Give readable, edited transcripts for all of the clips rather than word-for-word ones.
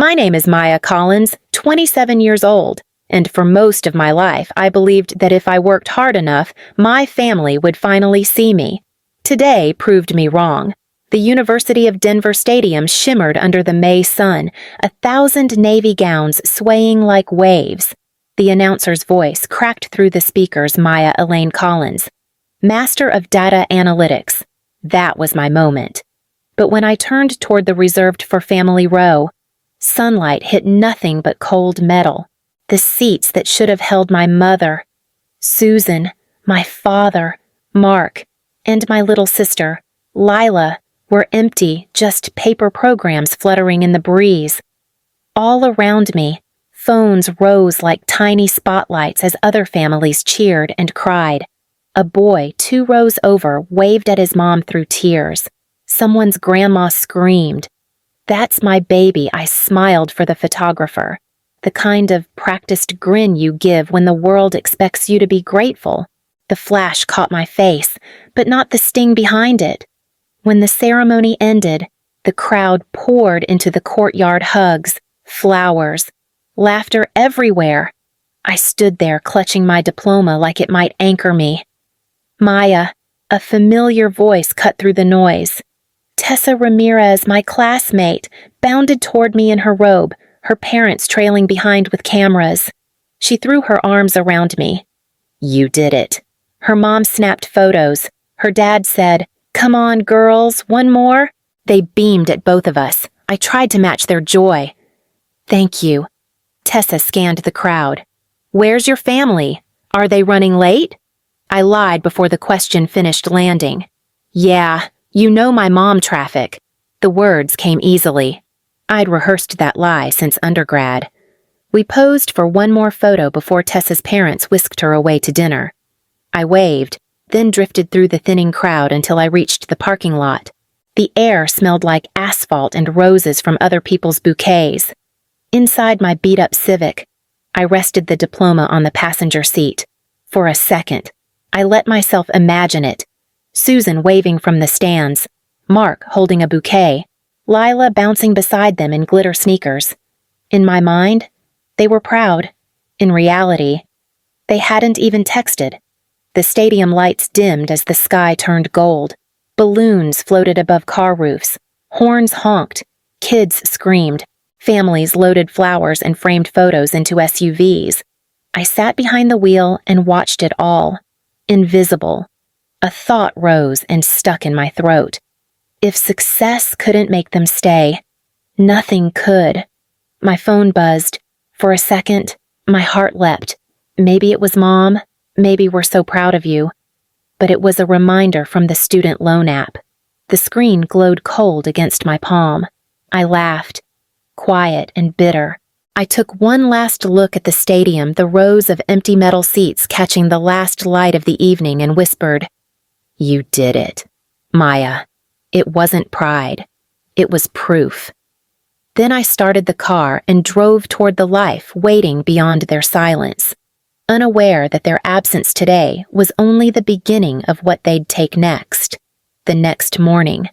My name is Maya Collins, 27 years old, and for most of my life I believed that if I worked hard enough, my family would finally see me. Today proved me wrong. The University of Denver Stadium shimmered under the May sun, 1,000 Navy gowns swaying like waves. The announcer's voice cracked through the speakers. Maya Elaine Collins, Master of Data Analytics. That was my moment. But when I turned toward the reserved for family row, sunlight hit nothing but cold metal. The seats that should have held my mother, Susan, my father, Mark, and my little sister, Lila, were empty, just paper programs fluttering in the breeze. All around me, phones rose like tiny spotlights as other families cheered and cried. A boy 2 rows over waved at his mom through tears. Someone's grandma screamed. "That's my baby," I smiled for the photographer. The kind of practiced grin you give when the world expects you to be grateful. The flash caught my face, but not the sting behind it. When the ceremony ended, the crowd poured into the courtyard. Hugs, flowers, laughter everywhere. I stood there clutching my diploma like it might anchor me. Maya, a familiar voice cut through the noise. Tessa Ramirez, my classmate, bounded toward me in her robe, her parents trailing behind with cameras. She threw her arms around me. "You did it." Her mom snapped photos. Her dad said, "Come on, girls, one more?" They beamed at both of us. I tried to match their joy. "Thank you." Tessa scanned the crowd. "Where's your family? Are they running late?" I lied before the question finished landing. "Yeah, you know my mom traffic." The words came easily. I'd rehearsed that lie since undergrad. We posed for one more photo before Tessa's parents whisked her away to dinner. I waved, then drifted through the thinning crowd until I reached the parking lot. The air smelled like asphalt and roses from other people's bouquets. Inside my beat-up Civic, I rested the diploma on the passenger seat. For a second, I let myself imagine it. Susan waving from the stands, Mark holding a bouquet, Lila bouncing beside them in glitter sneakers. In my mind, they were proud. In reality, they hadn't even texted. The stadium lights dimmed as the sky turned gold. Balloons floated above car roofs. Horns honked. Kids screamed. Families loaded flowers and framed photos into SUVs. I sat behind the wheel and watched it all. Invisible. A thought rose and stuck in my throat. If success couldn't make them stay, nothing could. My phone buzzed. For a second, my heart leapt. Maybe it was Mom. Maybe we're so proud of you. But it was a reminder from the student loan app. The screen glowed cold against my palm. I laughed, quiet and bitter. I took one last look at the stadium, the rows of empty metal seats catching the last light of the evening, and whispered, "You did it, Maya." It wasn't pride. It was proof. Then I started the car and drove toward the life waiting beyond their silence, unaware that their absence today was only the beginning of what they'd take next. The next morning,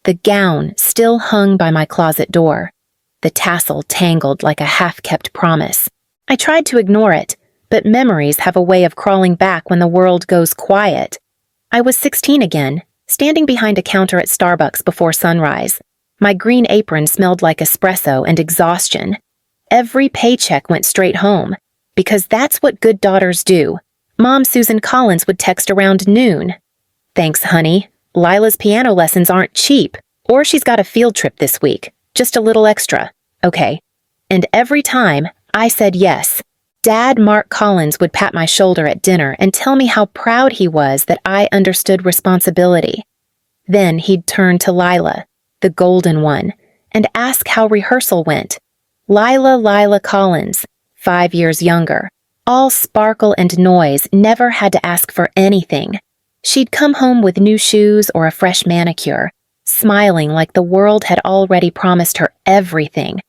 the gown still hung by my closet door, the tassel tangled like a half-kept promise. I tried to ignore it, but memories have a way of crawling back when the world goes quiet. I was 16 again, standing behind a counter at Starbucks before sunrise. My green apron smelled like espresso and exhaustion. Every paycheck went straight home, because that's what good daughters do. Mom Susan Collins would text around noon. "Thanks, honey. Lila's piano lessons aren't cheap, or she's got a field trip this week. Just a little extra. Okay." And every time, I said yes. Dad Mark Collins would pat my shoulder at dinner and tell me how proud he was that I understood responsibility. Then he'd turn to Lila, the golden one, and ask how rehearsal went. Lila Collins, 5 years younger, all sparkle and noise, never had to ask for anything. She'd come home with new shoes or a fresh manicure, smiling like the world had already promised her everything.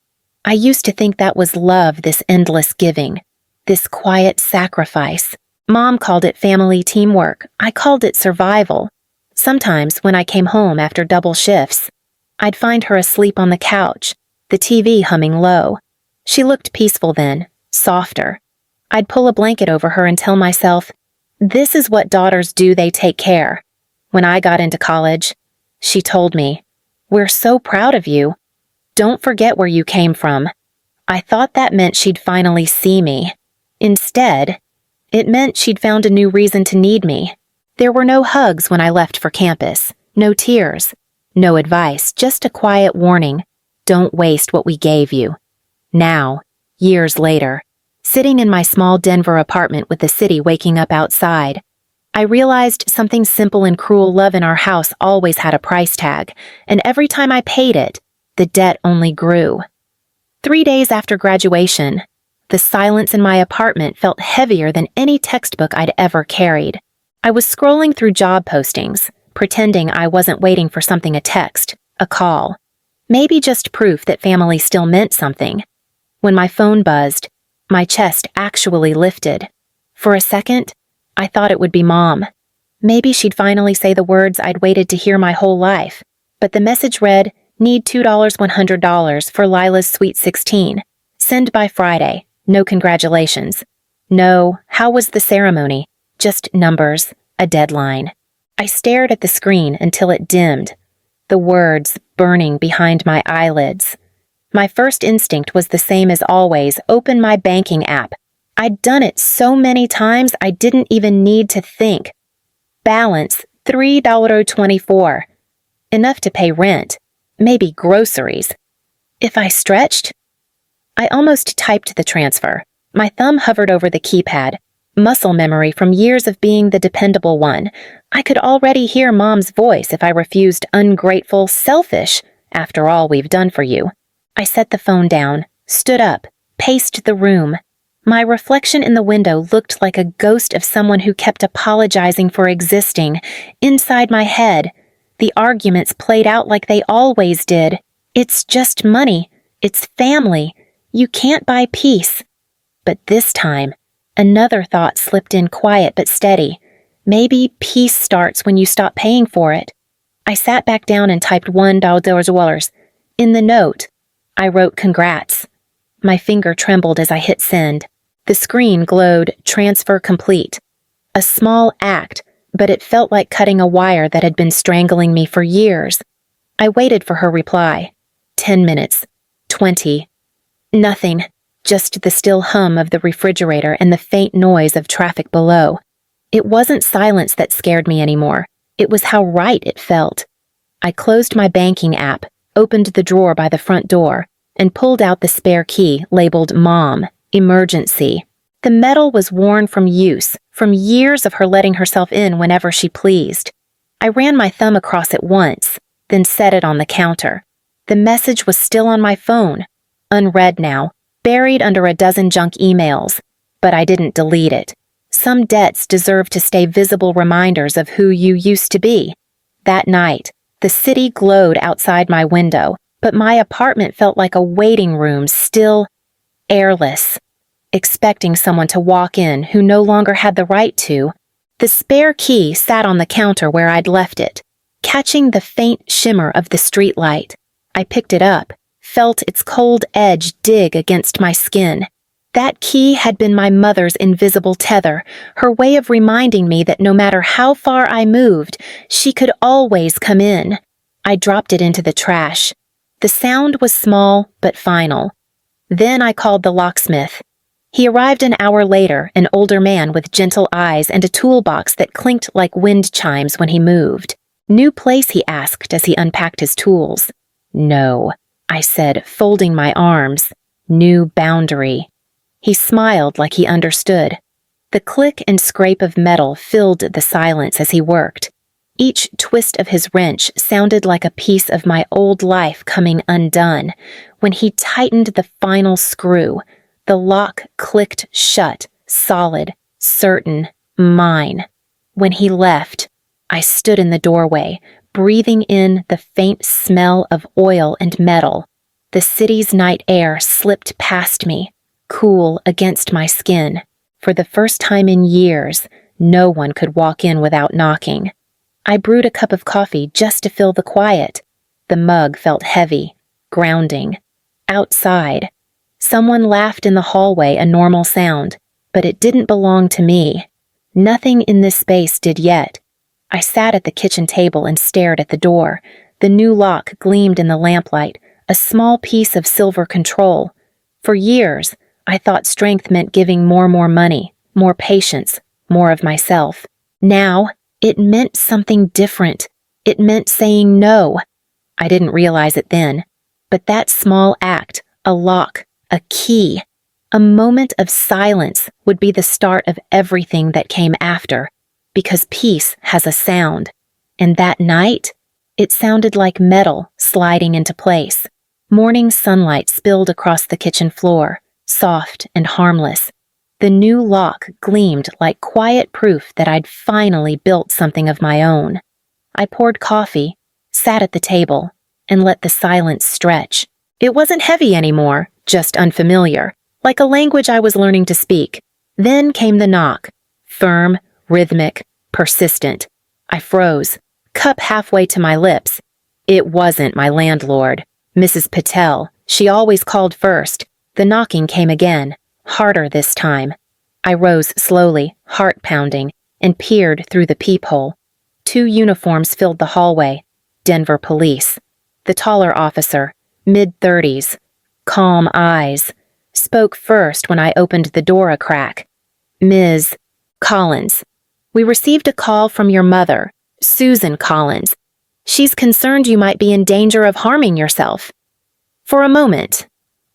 I used to think that was love, this endless giving, this quiet sacrifice. Mom called it family teamwork. I called it survival. Sometimes when I came home after double shifts, I'd find her asleep on the couch, the TV humming low. She looked peaceful then, softer. I'd pull a blanket over her and tell myself, this is what daughters do, they take care. When I got into college, she told me, we're so proud of you. Don't forget where you came from. I thought that meant she'd finally see me. Instead, it meant she'd found a new reason to need me. There were no hugs when I left for campus, no tears, no advice, just a quiet warning, don't waste what we gave you. Now, years later, sitting in my small Denver apartment with the city waking up outside, I realized something simple and cruel. Love in our house always had a price tag, and every time I paid it, the debt only grew. 3 days after graduation, the silence in my apartment felt heavier than any textbook I'd ever carried. I was scrolling through job postings, pretending I wasn't waiting for something, a text, a call. Maybe just proof that family still meant something. When my phone buzzed, my chest actually lifted. For a second, I thought it would be Mom. Maybe she'd finally say the words I'd waited to hear my whole life. But the message read, need $2 $100 for Lila's Sweet 16. Send by Friday. No congratulations. No, how was the ceremony? Just numbers, a deadline. I stared at the screen until it dimmed, the words burning behind my eyelids. My first instinct was the same as always, open my banking app. I'd done it so many times I didn't even need to think. Balance $3.24. Enough to pay rent, maybe groceries. If I stretched, I almost typed the transfer. My thumb hovered over the keypad, muscle memory from years of being the dependable one. I could already hear Mom's voice if I refused, ungrateful, selfish, after all we've done for you. I set the phone down, stood up, paced the room. My reflection in the window looked like a ghost of someone who kept apologizing for existing. Inside my head, the arguments played out like they always did. It's just money. It's family. You can't buy peace. But this time, another thought slipped in, quiet but steady. Maybe peace starts when you stop paying for it. I sat back down and typed $1. In the note, I wrote congrats. My finger trembled as I hit send. The screen glowed transfer complete. A small act, but it felt like cutting a wire that had been strangling me for years. I waited for her reply. 10 minutes. 20. Nothing. Just the still hum of the refrigerator and the faint noise of traffic below. It wasn't silence that scared me anymore. It was how right it felt. I closed my banking app, opened the drawer by the front door, and pulled out the spare key labeled Mom, Emergency. The metal was worn from use, from years of her letting herself in whenever she pleased. I ran my thumb across it once, then set it on the counter. The message was still on my phone, unread now, buried under a dozen junk emails, but I didn't delete it. Some debts deserve to stay visible reminders of who you used to be. That night, the city glowed outside my window, but my apartment felt like a waiting room, still airless, expecting someone to walk in who no longer had the right to. The spare key sat on the counter where I'd left it, catching the faint shimmer of the streetlight. I picked it up, felt its cold edge dig against my skin. That key had been my mother's invisible tether, her way of reminding me that no matter how far I moved, she could always come in. I dropped it into the trash. The sound was small but final. Then I called the locksmith. He arrived an hour later, an older man with gentle eyes and a toolbox that clinked like wind chimes when he moved. New place, he asked as he unpacked his tools. No, I said, folding my arms. New boundary. He smiled like he understood. The click and scrape of metal filled the silence as he worked. Each twist of his wrench sounded like a piece of my old life coming undone. When he tightened the final screw, the lock clicked shut, solid, certain, mine. When he left, I stood in the doorway, breathing in the faint smell of oil and metal. The city's night air slipped past me, cool against my skin. For the first time in years, no one could walk in without knocking. I brewed a cup of coffee just to fill the quiet. The mug felt heavy, grounding. Outside. Someone laughed in the hallway, a normal sound, but it didn't belong to me. Nothing in this space did yet. I sat at the kitchen table and stared at the door. The new lock gleamed in the lamplight, a small piece of silver control. For years, I thought strength meant giving more money, more patience, more of myself. Now, it meant something different. It meant saying no. I didn't realize it then, but that small act, a lock, a key, a moment of silence would be the start of everything that came after, because peace has a sound. And that night, it sounded like metal sliding into place. Morning sunlight spilled across the kitchen floor, soft and harmless. The new lock gleamed like quiet proof that I'd finally built something of my own. I poured coffee, sat at the table, and let the silence stretch. It wasn't heavy anymore, just unfamiliar, like a language I was learning to speak. Then came the knock, firm, rhythmic, persistent. I froze, cup halfway to my lips. It wasn't my landlord, Mrs. Patel. She always called first. The knocking came again, harder this time. I rose slowly, heart pounding, and peered through the peephole. 2 uniforms filled the hallway. Denver police. The taller officer, mid-30s, calm eyes, spoke first when I opened the door a crack. Ms. Collins, we received a call from your mother, Susan Collins. She's concerned you might be in danger of harming yourself. For a moment,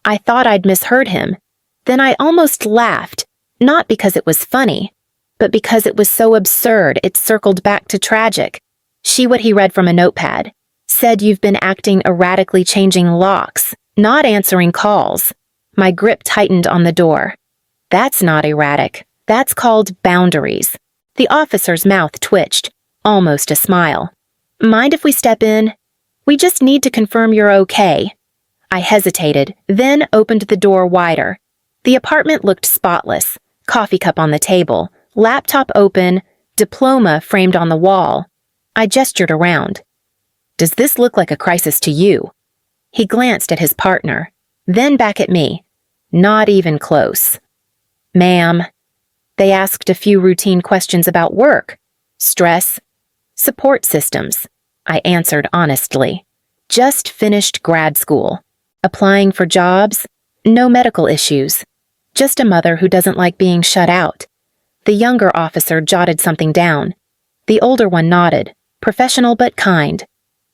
I thought I'd misheard him. Then I almost laughed, not because it was funny, but because it was so absurd it circled back to tragic. See what he read from a notepad. Said you've been acting erratically, changing locks, not answering calls. My grip tightened on the door. That's not erratic. That's called boundaries. The officer's mouth twitched, almost a smile. Mind if we step in? We just need to confirm you're okay. I hesitated, then opened the door wider. The apartment looked spotless. Coffee cup on the table, laptop open, diploma framed on the wall. I gestured around. Does this look like a crisis to you? He glanced at his partner, then back at me. Not even close. Ma'am. They asked a few routine questions about work, stress, support systems. I answered honestly. Just finished grad school. Applying for jobs, no medical issues. Just a mother who doesn't like being shut out. The younger officer jotted something down. The older one nodded, professional but kind.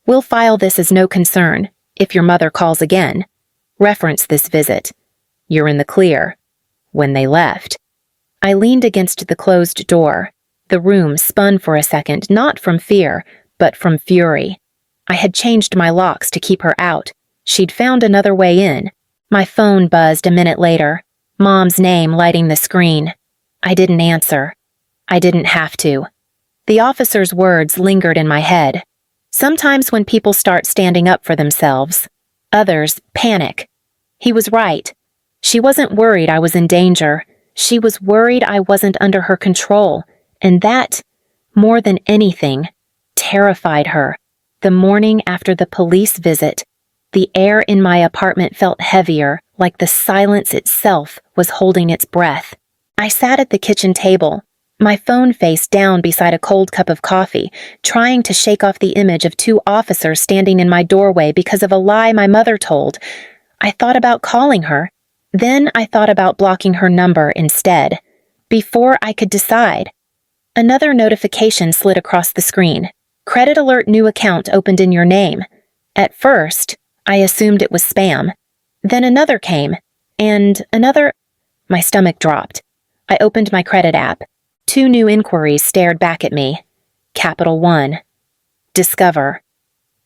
We'll file this as no concern, if your mother calls again. Reference this visit. You're in the clear. When they left. I leaned against the closed door. The room spun for a second, not from fear, but from fury. I had changed my locks to keep her out. She'd found another way in. My phone buzzed a minute later. Mom's name lighting the screen. I didn't answer. I didn't have to. The officer's words lingered in my head. Sometimes when people start standing up for themselves, others panic. He was right. She wasn't worried I was in danger. She was worried I wasn't under her control, and that, more than anything, terrified her. The morning after the police visit, the air in my apartment felt heavier, like the silence itself was holding its breath. I sat at the kitchen table, my phone face down beside a cold cup of coffee, trying to shake off the image of 2 officers standing in my doorway because of a lie my mother told. I thought about calling her. Then I thought about blocking her number instead. Before I could decide, another notification slid across the screen. Credit alert, new account opened in your name. At first, I assumed it was spam. Then another came, and another. My stomach dropped. I opened my credit app. 2 new inquiries stared back at me. Capital One. Discover.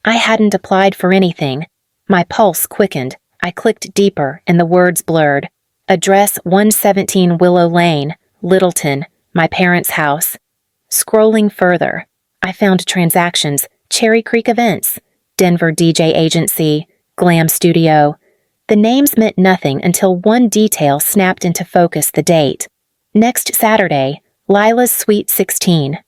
I hadn't applied for anything. My pulse quickened. I clicked deeper, and the words blurred. Address 117 Willow Lane, Littleton, my parents' house. Scrolling further, I found transactions, Cherry Creek Events, Denver DJ Agency, Glam Studio. The names meant nothing until one detail snapped into focus: the date. Next Saturday, Lila's Sweet 16.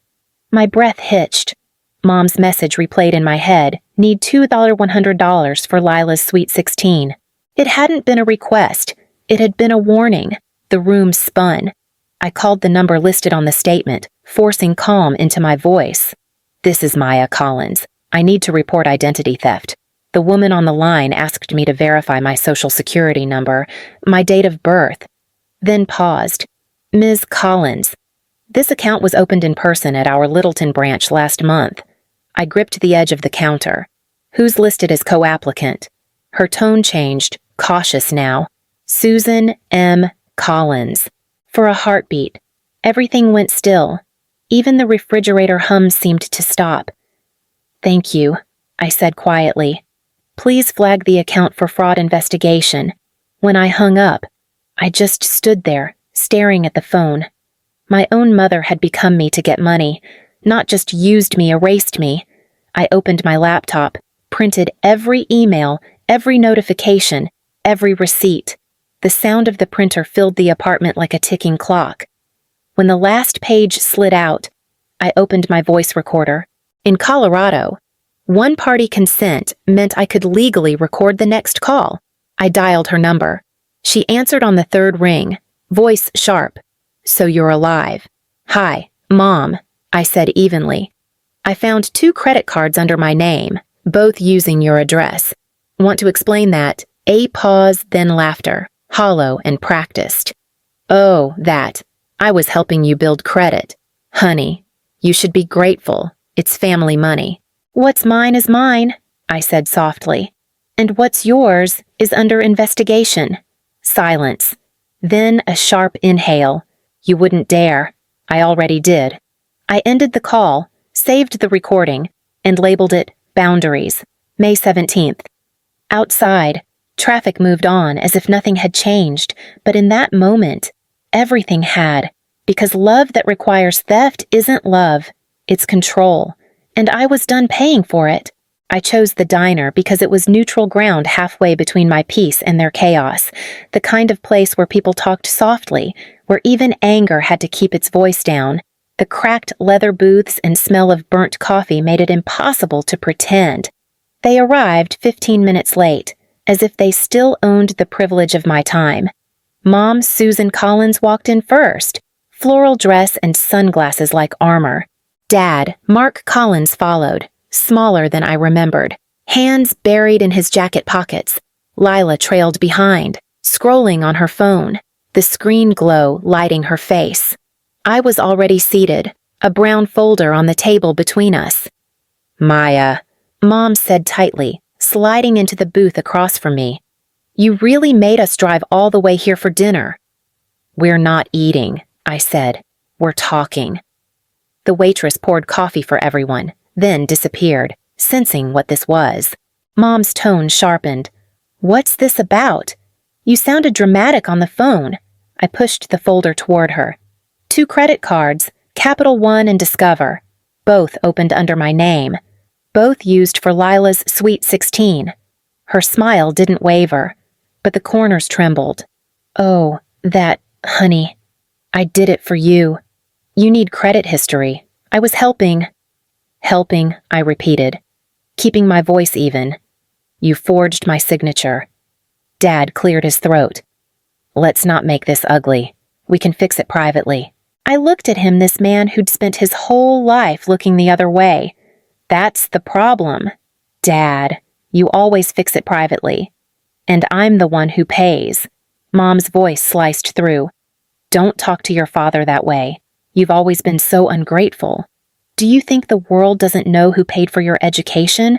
My breath hitched. Mom's message replayed in my head, need $2,100 for Lila's Sweet 16. It hadn't been a request. It had been a warning. The room spun. I called the number listed on the statement, forcing calm into my voice. "This is Maya Collins. I need to report identity theft." The woman on the line asked me to verify my social security number, my date of birth, then paused. "Ms. Collins, this account was opened in person at our Littleton branch last month." I gripped the edge of the counter. "Who's listed as co-applicant?" Her tone changed, cautious now. "Susan M. Collins." For a heartbeat, everything went still. Even the refrigerator hum seemed to stop. "Thank you," I said quietly. "Please flag the account for fraud investigation." When I hung up, I just stood there, staring at the phone. My own mother had become me to get money, not just used me, erased me. I opened my laptop, printed every email, every notification, every receipt. The sound of the printer filled the apartment like a ticking clock. When the last page slid out, I opened my voice recorder. In Colorado, one-party consent meant I could legally record the next call. I dialed her number. She answered on the third ring, voice sharp. "So you're alive." "Hi, Mom," I said evenly. "I found 2 credit cards under my name, both using your address. Want to explain that?" A pause, then laughter, hollow and practiced. "Oh, that. I was helping you build credit. Honey, you should be grateful. It's family money." "What's mine is mine," I said softly. "And what's yours is under investigation." Silence. Then a sharp inhale. "You wouldn't dare." I already did. I ended the call, saved the recording, and labeled it Boundaries, May 17th. Outside, traffic moved on as if nothing had changed, but in that moment, everything had, because love that requires theft isn't love, it's control, and I was done paying for it. I chose the diner because it was neutral ground halfway between my peace and their chaos, the kind of place where people talked softly, where even anger had to keep its voice down. The cracked leather booths and smell of burnt coffee made it impossible to pretend. They arrived 15 minutes late, as if they still owned the privilege of my time. Mom Susan Collins walked in first, floral dress and sunglasses like armor. Dad, Mark Collins, followed, smaller than I remembered, hands buried in his jacket pockets. Lila trailed behind, scrolling on her phone, the screen glow lighting her face. I was already seated, a brown folder on the table between us. "Maya," Mom said tightly, sliding into the booth across from me. "You really made us drive all the way here for dinner." "We're not eating," I said. "We're talking." The waitress poured coffee for everyone, then disappeared, sensing what this was. Mom's tone sharpened. "What's this about? You sounded dramatic on the phone." I pushed the folder toward her. 2 credit cards, Capital One and Discover. Both opened under my name. Both used for Lila's Sweet 16. Her smile didn't waver, but the corners trembled. "Oh, that, honey. I did it for you. You need credit history. I was helping." "Helping," I repeated, keeping my voice even. "You forged my signature." Dad cleared his throat. "Let's not make this ugly. We can fix it privately." I looked at him, this man who'd spent his whole life looking the other way. "That's the problem. Dad, you always fix it privately. And I'm the one who pays." Mom's voice sliced through. "Don't talk to your father that way. You've always been so ungrateful. Do you think the world doesn't know who paid for your education?"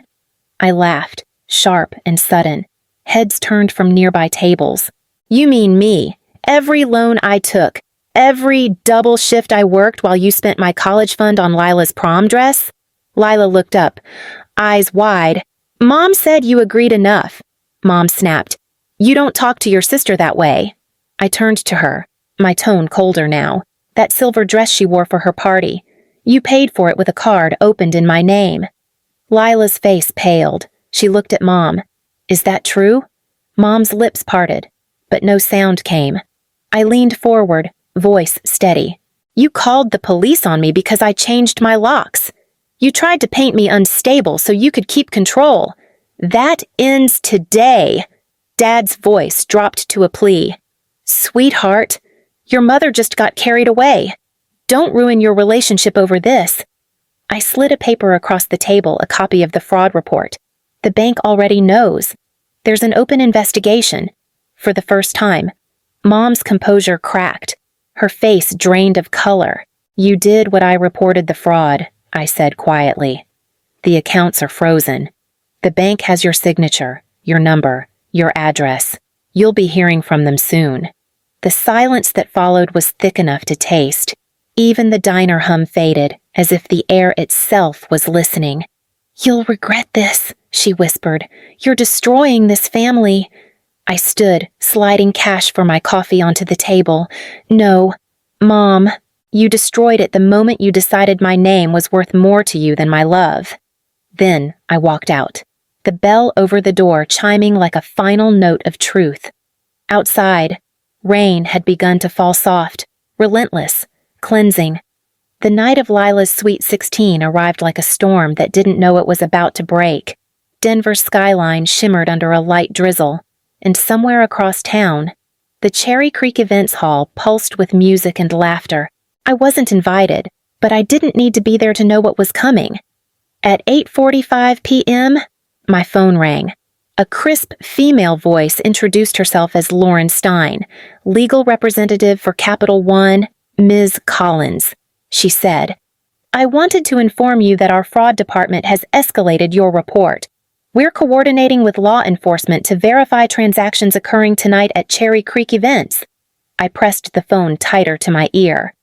I laughed, sharp and sudden. Heads turned from nearby tables. "You mean me? Every loan I took, every double shift I worked while you spent my college fund on Lila's prom dress?" Lila looked up, eyes wide. "Mom said you agreed enough." Mom snapped. "You don't talk to your sister that way." I turned to her, my tone colder now. "That silver dress she wore for her party. You paid for it with a card opened in my name." Lila's face paled. She looked at Mom. "Is that true?" Mom's lips parted, but no sound came. I leaned forward, voice steady. "You called the police on me because I changed my locks. You tried to paint me unstable so you could keep control. That ends today." Dad's voice dropped to a plea. Sweetheart, your mother just got carried away. Don't ruin your relationship over this. I slid a paper across the table, a copy of the fraud report. The bank already knows. There's an open investigation. For the first time, Mom's composure cracked. Her face drained of color. You did what I reported the fraud, I said quietly. The accounts are frozen. The bank has your signature, your number, your address. You'll be hearing from them soon. The silence that followed was thick enough to taste. Even the diner hum faded, as if the air itself was listening. You'll regret this, she whispered. You're destroying this family. I stood, sliding cash for my coffee onto the table. No, Mom, you destroyed it the moment you decided my name was worth more to you than my love. Then I walked out, the bell over the door chiming like a final note of truth. Outside, rain had begun to fall soft, relentless, cleansing. The night of Lila's Sweet 16 arrived like a storm that didn't know it was about to break. Denver's skyline shimmered under a light drizzle, and somewhere across town, the Cherry Creek Events Hall pulsed with music and laughter. I wasn't invited, but I didn't need to be there to know what was coming. At 8:45 p.m., my phone rang. A crisp female voice introduced herself as Lauren Stein, legal representative for Capital One, Ms. Collins. She said, I wanted to inform you that our fraud department has escalated your report. We're coordinating with law enforcement to verify transactions occurring tonight at Cherry Creek Events. I pressed the phone tighter to my ear.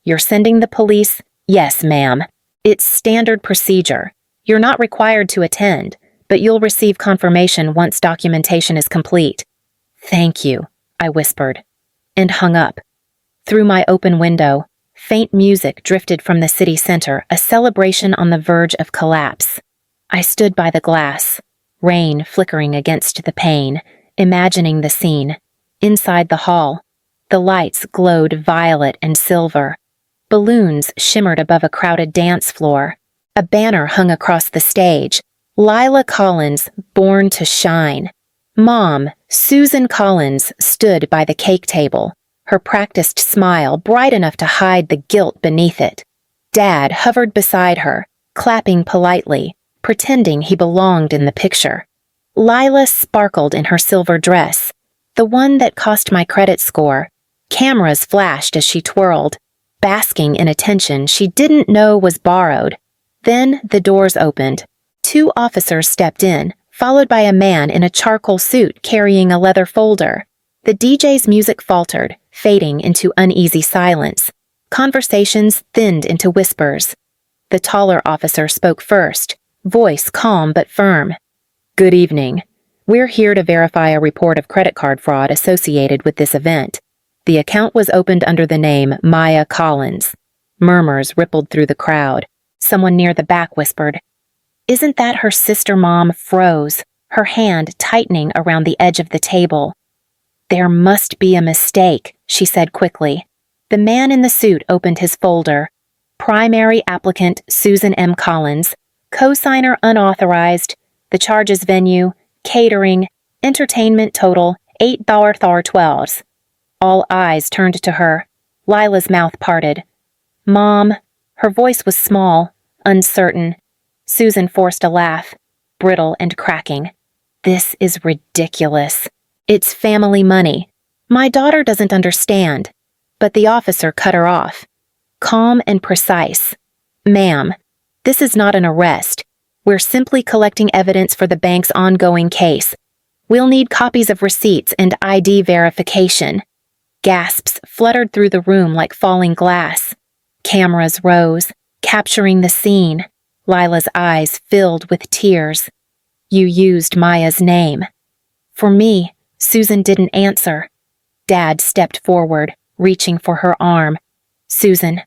You're sending the police? Yes, ma'am. It's standard procedure. You're not required to attend, but you'll receive confirmation once documentation is complete. Thank you, I whispered, and hung up. Through my open window, faint music drifted from the city center, a celebration on the verge of collapse. I stood by the glass, rain flickering against the pane, imagining the scene. Inside the hall, the lights glowed violet and silver. Balloons shimmered above a crowded dance floor. A banner hung across the stage. Lila Collins, born to shine. Mom, Susan Collins, stood by the cake table, her practiced smile bright enough to hide the guilt beneath it. Dad hovered beside her, clapping politely, pretending he belonged in the picture. Lila sparkled in her silver dress, the one that cost my credit score. Cameras flashed as she twirled, basking in attention she didn't know was borrowed. Then the doors opened. 2 officers stepped in, followed by a man in a charcoal suit carrying a leather folder. The DJ's music faltered, fading into uneasy silence. Conversations thinned into whispers. The taller officer spoke first, voice calm but firm. Good evening. We're here to verify a report of credit card fraud associated with this event. The account was opened under the name Maya Collins. Murmurs rippled through the crowd. Someone near the back whispered, Isn't that her sister? Mom froze, her hand tightening around the edge of the table. There must be a mistake, she said quickly. The man in the suit opened his folder. Primary applicant Susan M. Collins, cosigner unauthorized, the charges venue, catering, entertainment total $8.12. All eyes turned to her. Lila's mouth parted. Mom, her voice was small, uncertain. Susan forced a laugh, brittle and cracking. This is ridiculous. It's family money. My daughter doesn't understand. But the officer cut her off. Calm and precise. Ma'am, this is not an arrest. We're simply collecting evidence for the bank's ongoing case. We'll need copies of receipts and ID verification. Gasps fluttered through the room like falling glass. Cameras rose, capturing the scene. Lila's eyes filled with tears. You used Maya's name. For me, Susan didn't answer. Dad stepped forward, reaching for her arm. Susan,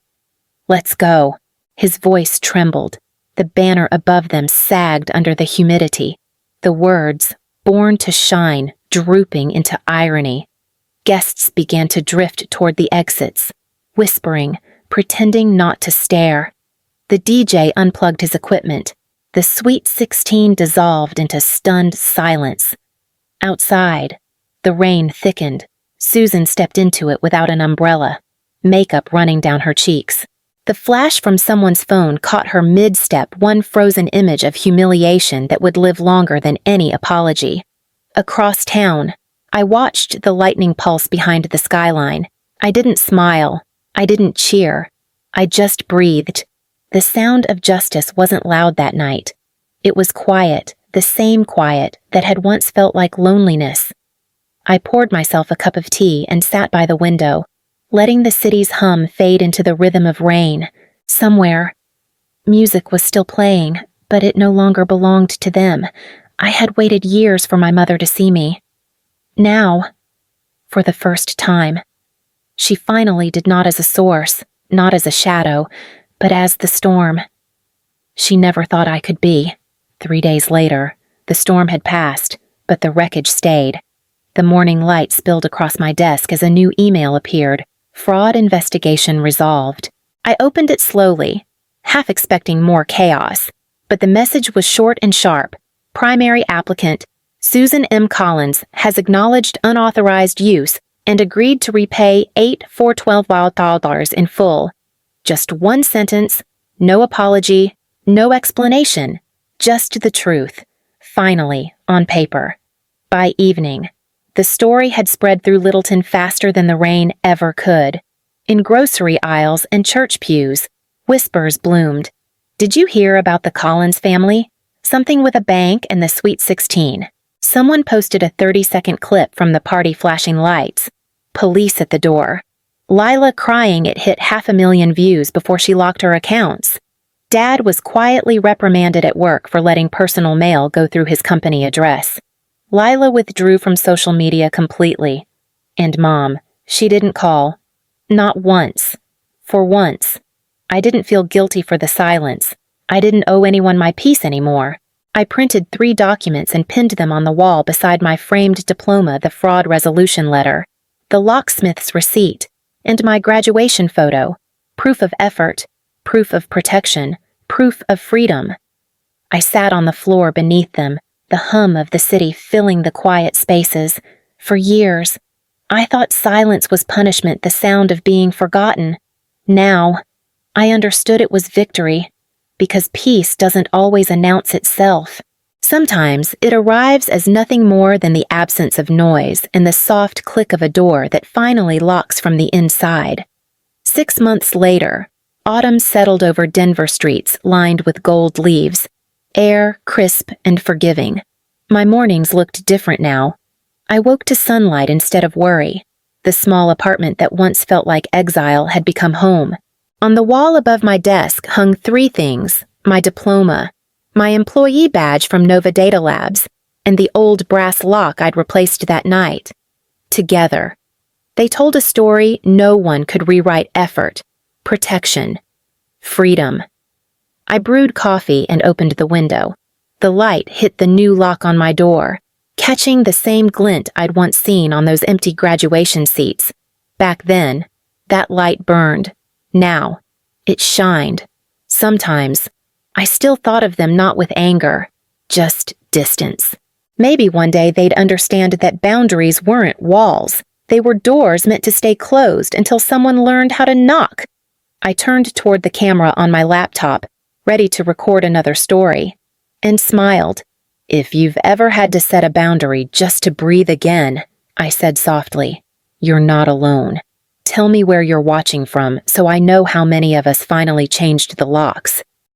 let's go. His voice trembled. The banner above them sagged under the humidity. The words, born to shine, drooping into irony. Guests began to drift toward the exits, whispering, pretending not to stare. The DJ unplugged his equipment. The Sweet 16 dissolved into stunned silence. Outside, the rain thickened. Susan stepped into it without an umbrella, makeup running down her cheeks. The flash from someone's phone caught her mid-step, one frozen image of humiliation that would live longer than any apology. Across town, I watched the lightning pulse behind the skyline. I didn't smile. I didn't cheer. I just breathed. The sound of justice wasn't loud that night. It was quiet, the same quiet that had once felt like loneliness. I poured myself a cup of tea and sat by the window, letting the city's hum fade into the rhythm of rain. Somewhere, music was still playing, but it no longer belonged to them. I had waited years for my mother to see me. Now, for the first time, she finally did not as a source, not as a shadow, but as the storm she never thought I could be. 3 days later, the storm had passed, but the wreckage stayed. The morning light spilled across my desk as a new email appeared. Fraud investigation resolved. I opened it slowly, half expecting more chaos, but the message was short and sharp. Primary applicant, Susan M. Collins, has acknowledged unauthorized use and agreed to repay $8,412 in full. Just one sentence, no apology, no explanation, just the truth. Finally, on paper. By evening, the story had spread through Littleton faster than the rain ever could. In grocery aisles and church pews, whispers bloomed. Did you hear about the Collins family? Something with a bank and the Sweet 16. Someone posted a 30-second clip from the party flashing lights. Police at the door. Lila crying it hit 500,000 views before she locked her accounts. Dad was quietly reprimanded at work for letting personal mail go through his company address. Lila withdrew from social media completely. And Mom, she didn't call. Not once. For once. I didn't feel guilty for the silence. I didn't owe anyone my peace anymore. I printed 3 documents and pinned them on the wall beside my framed diploma, the fraud resolution letter, the locksmith's receipt, and my graduation photo. Proof of effort, proof of protection, proof of freedom. I sat on the floor beneath them, the hum of the city filling the quiet spaces. For years, I thought silence was punishment, the sound of being forgotten. Now, I understood it was victory, because peace doesn't always announce itself. Sometimes it arrives as nothing more than the absence of noise and the soft click of a door that finally locks from the inside. 6 months later, autumn settled over Denver streets lined with gold leaves, air crisp and forgiving. My mornings looked different now. I woke to sunlight instead of worry. The small apartment that once felt like exile had become home. On the wall above my desk hung 3 things: my diploma, my employee badge from Nova Data Labs, and the old brass lock I'd replaced that night. Together, they told a story no one could rewrite: effort, protection, freedom. I brewed coffee and opened the window. The light hit the new lock on my door, catching the same glint I'd once seen on those empty graduation seats. Back then, that light burned. Now, it shined. Sometimes, I still thought of them not with anger, just distance. Maybe one day they'd understand that boundaries weren't walls. They were doors meant to stay closed until someone learned how to knock. I turned toward the camera on my laptop, ready to record another story, and smiled. If you've ever had to set a boundary just to breathe again, I said softly, you're not alone. Tell me where you're watching from so I know how many of us finally changed the locks.